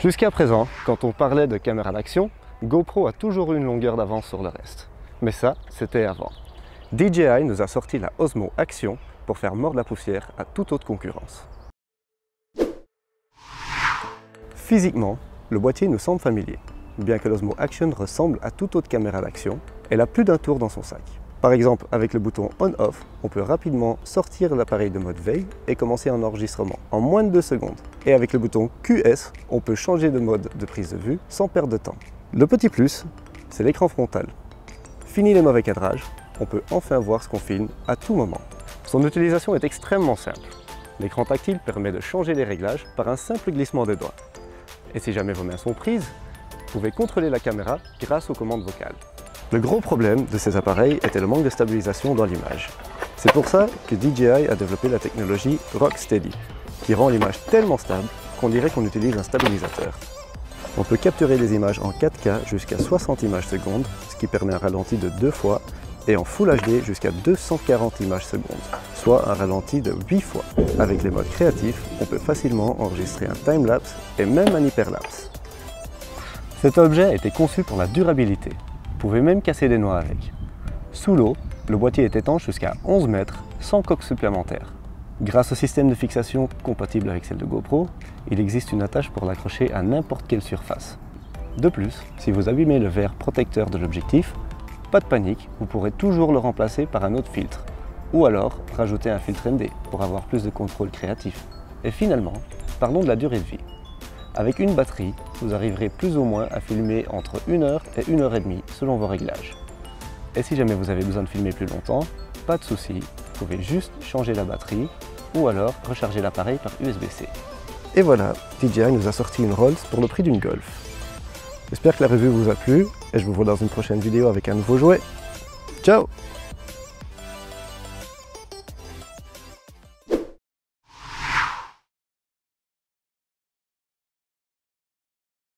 Jusqu'à présent, quand on parlait de caméra d'action, GoPro a toujours eu une longueur d'avance sur le reste. Mais ça, c'était avant. DJI nous a sorti la Osmo Action pour faire mordre la poussière à toute autre concurrence. Physiquement, le boîtier nous semble familier. Bien que l'Osmo Action ressemble à toute autre caméra d'action, elle a plus d'un tour dans son sac. Par exemple, avec le bouton On-Off, on peut rapidement sortir l'appareil de mode veille et commencer un enregistrement en moins de 2 secondes. Et avec le bouton QS, on peut changer de mode de prise de vue sans perdre de temps. Le petit plus, c'est l'écran frontal. Fini les mauvais cadrages, on peut enfin voir ce qu'on filme à tout moment. Son utilisation est extrêmement simple. L'écran tactile permet de changer les réglages par un simple glissement des doigts. Et si jamais vos mains sont prises, vous pouvez contrôler la caméra grâce aux commandes vocales. Le gros problème de ces appareils était le manque de stabilisation dans l'image. C'est pour ça que DJI a développé la technologie Rocksteady, qui rend l'image tellement stable qu'on dirait qu'on utilise un stabilisateur. On peut capturer les images en 4K jusqu'à 60 images secondes, ce qui permet un ralenti de 2 fois, et en Full HD jusqu'à 240 images secondes, soit un ralenti de 8 fois. Avec les modes créatifs, on peut facilement enregistrer un timelapse et même un hyperlapse. Cet objet a été conçu pour la durabilité. Vous pouvez même casser des noix avec. Sous l'eau, le boîtier est étanche jusqu'à 11 mètres sans coque supplémentaire. Grâce au système de fixation compatible avec celle de GoPro, il existe une attache pour l'accrocher à n'importe quelle surface. De plus, si vous abîmez le verre protecteur de l'objectif, pas de panique, vous pourrez toujours le remplacer par un autre filtre, ou alors rajouter un filtre ND pour avoir plus de contrôle créatif. Et finalement, parlons de la durée de vie. Avec une batterie, vous arriverez plus ou moins à filmer entre 1 heure et 1 heure et demie selon vos réglages. Et si jamais vous avez besoin de filmer plus longtemps, pas de souci, vous pouvez juste changer la batterie ou alors recharger l'appareil par USB-C. Et voilà, DJI nous a sorti une Rolls pour le prix d'une Golf. J'espère que la revue vous a plu et je vous vois dans une prochaine vidéo avec un nouveau jouet. Ciao!